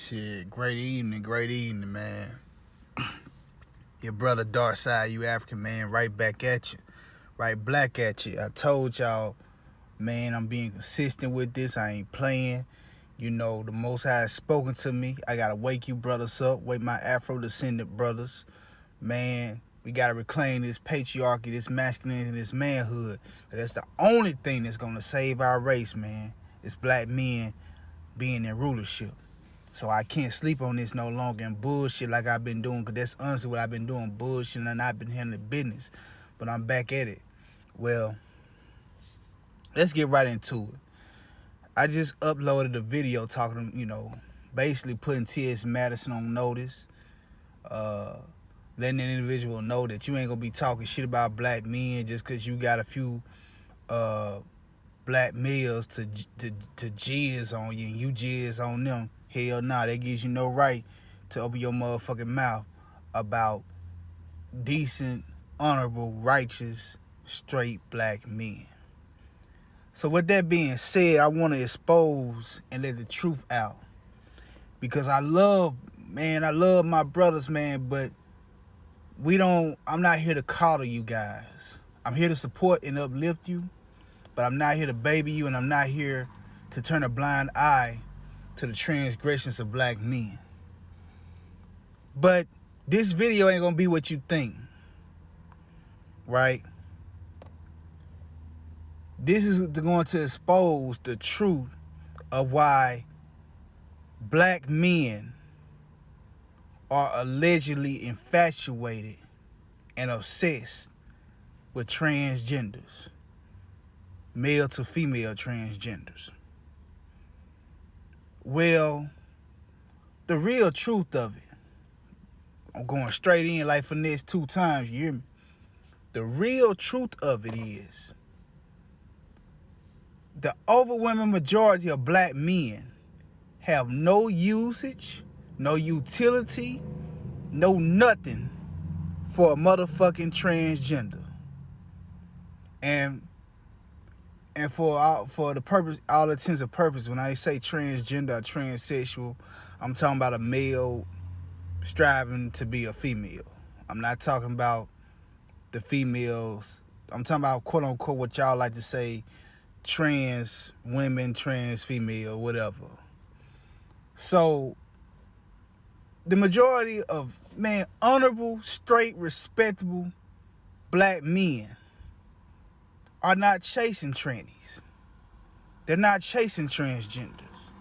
Shit, great evening, man. Your brother Darkside, you African man, right back at you. Right black at you. I told y'all, man, I'm being consistent with this. I ain't playing. You know, the Most High has spoken to me. I gotta wake you brothers up, wake my Afro-descendant brothers. Man, we gotta reclaim this patriarchy, this masculinity, this manhood. That's the only thing that's gonna save our race, man. It's black men being in rulership. So I can't sleep on this no longer and bullshit like I've been doing, because that's honestly what I've been doing, bullshit, and I've been handling business. But I'm back at it. Well, let's get right into it. I just uploaded a video talking, basically putting T.S. Madison on notice, letting an individual know that you ain't gonna be talking shit about black men just because you got a few black males to jizz on you and you jizz on them. Hell nah, that gives you no right to open your motherfucking mouth about decent, honorable, righteous, straight black men. So with that being said, I want to expose and let the truth out. Because I love my brothers, man, but I'm not here to coddle you guys. I'm here to support and uplift you, but I'm not here to baby you, and I'm not here to turn a blind eye to the transgressions of black men. But this video ain't gonna be what you think, right? This is going to expose the truth of why black men are allegedly infatuated and obsessed with transgenders, male to female transgenders. Well, the real truth of it, I'm going straight in like finesse 2 times, you hear me? The real truth of it is the overwhelming majority of black men have no usage, no utility, no nothing for a motherfucking transgender. And for the purpose, all intents and purposes, when I say transgender or transsexual, I'm talking about a male striving to be a female. I'm not talking about the females. I'm talking about quote unquote what y'all like to say, trans women, trans female, whatever. So the majority of, man, honorable, straight, respectable black men are not chasing trannies. They're not chasing transgenders.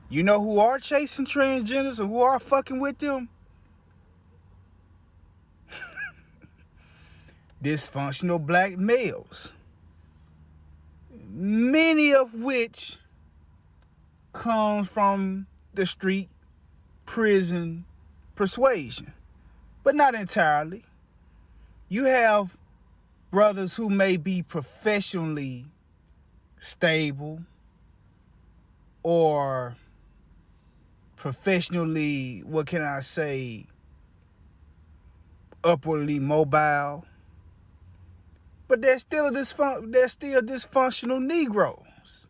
You know who are chasing transgenders and who are fucking with them? Dysfunctional black males. Many of which comes from the street prison persuasion. But not entirely. You have brothers who may be professionally stable or professionally, upwardly mobile, but they're still dysfunctional Negroes.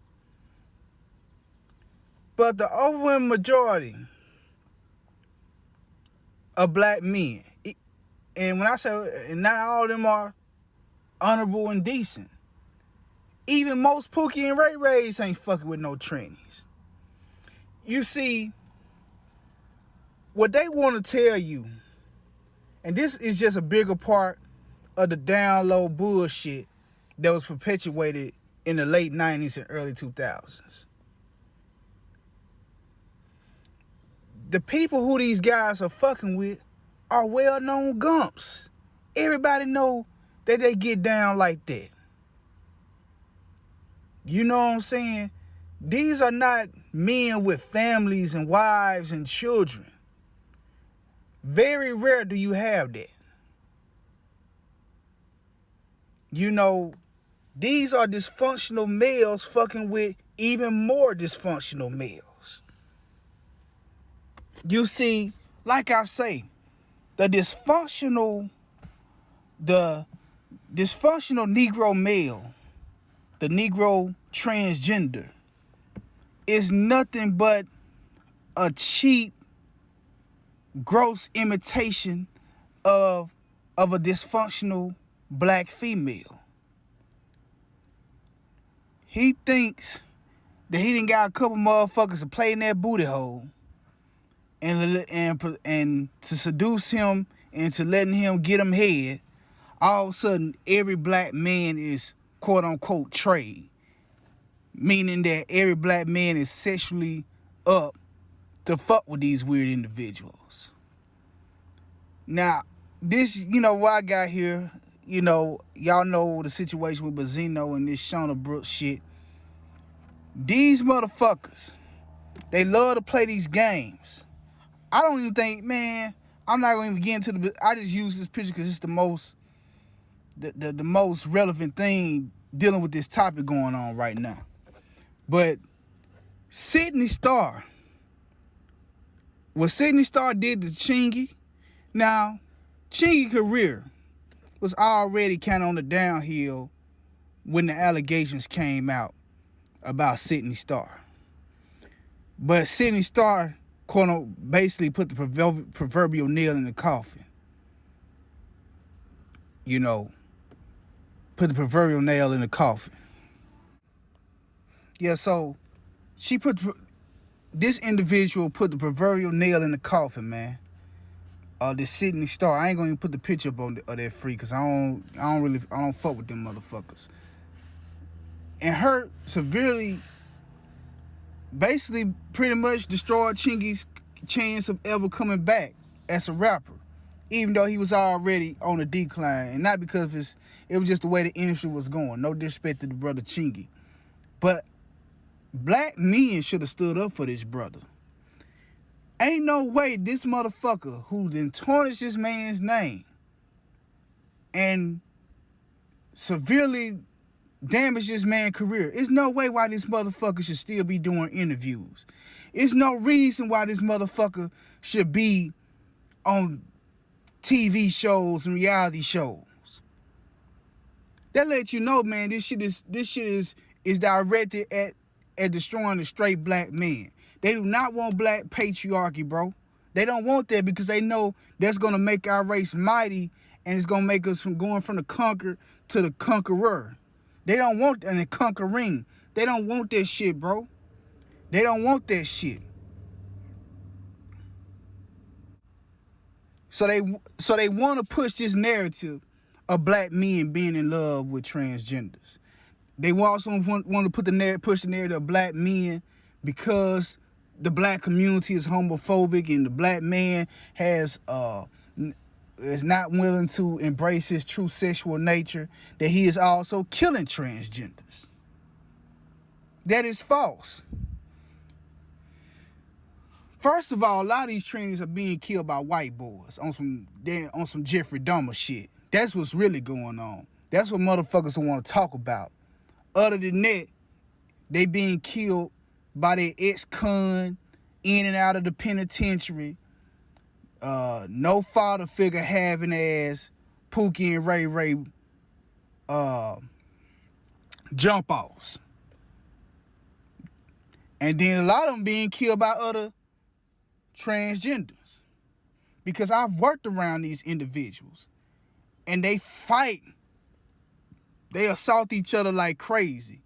But the overwhelming majority of black men, and when I say, and not all of them are honorable and decent. Even most Pookie and Ray Rays ain't fucking with no trannies. You see, what they want to tell you, and this is just a bigger part of the down low bullshit that was perpetuated in the late 90s and early 2000s. The people who these guys are fucking with are well-known gumps. Everybody know that they get down like that. You know what I'm saying? These are not men with families and wives and children. Very rare do you have that. You know, these are dysfunctional males fucking with even more dysfunctional males. You see, like I say, the dysfunctional Negro male, the Negro transgender, is nothing but a cheap, gross imitation of a dysfunctional black female. He thinks that he done got a couple motherfuckers to play in that booty hole and to seduce him into letting him get him head. All of a sudden, every black man is quote-unquote trade, meaning that every black man is sexually up to fuck with these weird individuals. Now, this, what I got here, y'all know the situation with Benzino and this Shauna Brooks shit. These motherfuckers, they love to play these games. I don't even think, man, I'm not going to even get into I just use this picture because it's the most relevant thing dealing with this topic going on right now. But Sydney Starr, what Sydney Starr did to Chingy, now, Chingy's career was already kind of on the downhill when the allegations came out about Sydney Starr. But Sydney Starr basically put the proverbial nail in the coffin. Put the proverbial nail in the coffin. Yeah, so this individual put the proverbial nail in the coffin, man. This Sydney Starr. I ain't gonna even put the picture up of that free because I don't fuck with them motherfuckers. And her severely, basically pretty much destroyed Chingy's chance of ever coming back as a rapper, even though he was already on a decline, and not because it was just the way the industry was going. No disrespect to the brother Chingy, but black men should have stood up for this brother. Ain't no way this motherfucker who then tarnished this man's name and severely damaged this man's career. It's no way why this motherfucker should still be doing interviews. It's no reason why this motherfucker should be on TV shows and reality shows. That lets you know, man, this shit is directed at destroying the straight black man. They do not want black patriarchy, bro. They don't want that because they know that's going to make our race mighty and it's going to make us from going from the conquered to the conqueror. They don't want and the conquering. They don't want that shit, bro. They don't want that shit. So they want to push this narrative of black men being in love with transgenders. They also want to push the narrative of black men because the black community is homophobic and the black man is not willing to embrace his true sexual nature, that he is also killing transgenders. That is false. First of all, a lot of these trannies are being killed by white boys on some Jeffrey Dahmer shit. That's what's really going on. That's what motherfuckers want to talk about. Other than that, they being killed by their ex-con, in and out of the penitentiary, no father figure having ass, Pookie and Ray Ray jump offs. And then a lot of them being killed by other transgenders. Because I've worked around these individuals and they fight. They assault each other like crazy.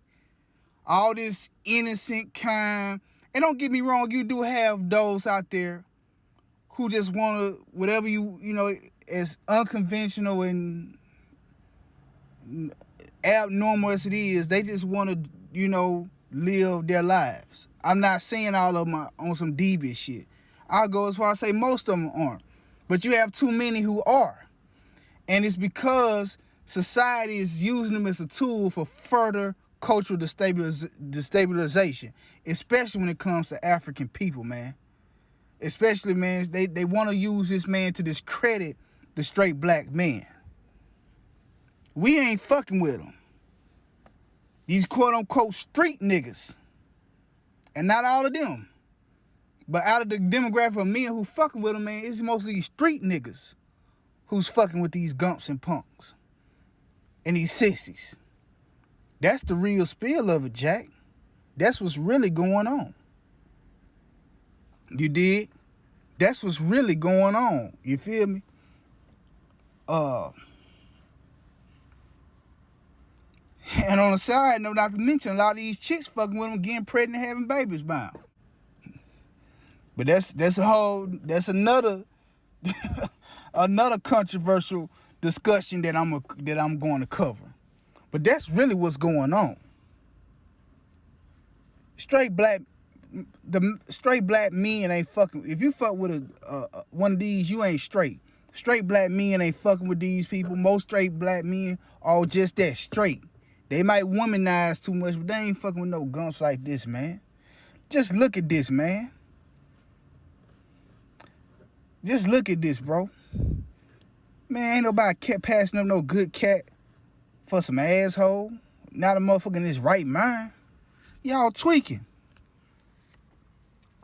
All this innocent kind. And don't get me wrong, you do have those out there who just want to, whatever as unconventional and abnormal as it is, they just want to, live their lives. I'm not saying all of them on some devious shit. I'll go as far as say most of them aren't. But you have too many who are. And it's because society is using them as a tool for further cultural destabilization, especially when it comes to African people, man. Especially, man, they want to use this man to discredit the straight black man. We ain't fucking with them. These quote-unquote street niggas. And not all of them. But out of the demographic of men who fucking with them, man, it's mostly street niggas who's fucking with these gumps and punks. And these sissies. That's the real spill of it, Jack. That's what's really going on. You did? That's what's really going on. You feel me? And on the side note, not to mention, a lot of these chicks fucking with them, getting pregnant, having babies by them. But that's another another controversial discussion that I'm going to cover. But that's really what's going on. Straight black men ain't fucking. If you fuck with one of these, you ain't straight. Straight black men ain't fucking with these people. Most straight black men are just that, straight. They might womanize too much, but they ain't fucking with no gumps like this, man. Just look at this, man. Just look at this, bro. Man, ain't nobody kept passing up no good cat for some asshole. Not a motherfucker in his right mind. Y'all tweaking.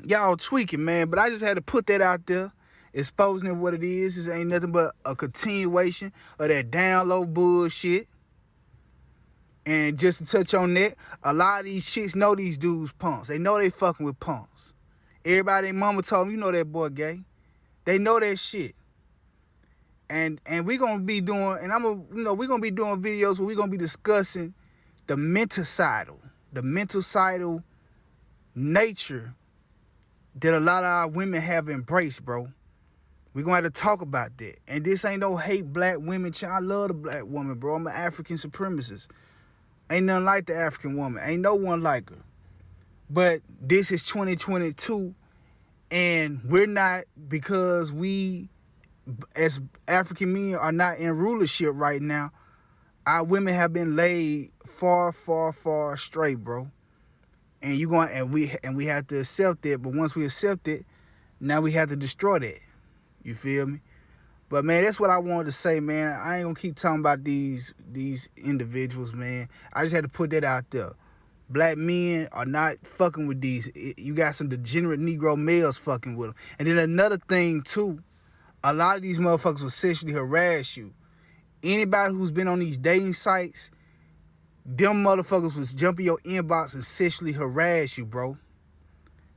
Y'all tweaking, man. But I just had to put that out there, exposing it what it is. This ain't nothing but a continuation of that down low bullshit. And just to touch on that, a lot of these chicks know these dudes punks. They know they fucking with punks. Everybody, their mama told them, you know that boy gay. They know that shit. And we gonna be doing, and we're gonna be doing videos where we're gonna be discussing the mental nature that a lot of our women have embraced, bro. We're gonna have to talk about that. And this ain't no hate black women. I love the black woman, bro. I'm an African supremacist. Ain't nothing like the African woman. Ain't no one like her. But this is 2022, and we're not, because we as African men are not in rulership right now. Our women have been laid far, far, far astray, bro. And we have to accept it. But once we accept it, now we have to destroy that. You feel me? But man, that's what I wanted to say, man. I ain't gonna keep talking about these individuals, man. I just had to put that out there. Black men are not fucking with these. You got some degenerate Negro males fucking with them. And then another thing too, a lot of these motherfuckers will sexually harass you. Anybody who's been on these dating sites, them motherfuckers was jump in your inbox and sexually harass you, bro.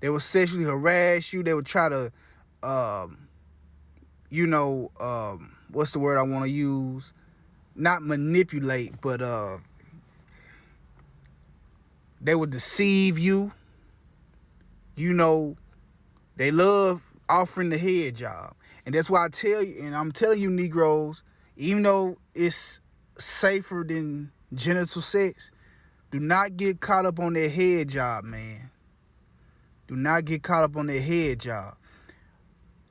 They would sexually harass you. They would try to, what's the word I want to use? Not manipulate, but they would deceive you. You know, they love offering the head job. And that's why I tell you, and I'm telling you, Negroes, even though it's safer than genital sex, do not get caught up on their head job, man. Do not get caught up on their head job.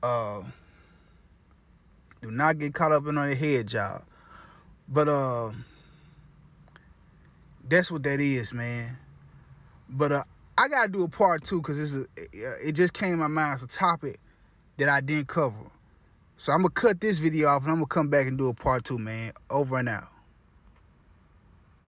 Do not get caught up on their head job. But that's what that is, man. But I gotta do a part 2 because it just came to my mind as a topic that I didn't cover. So I'm gonna cut this video off and I'm gonna come back and do a part 2, man. Over and out.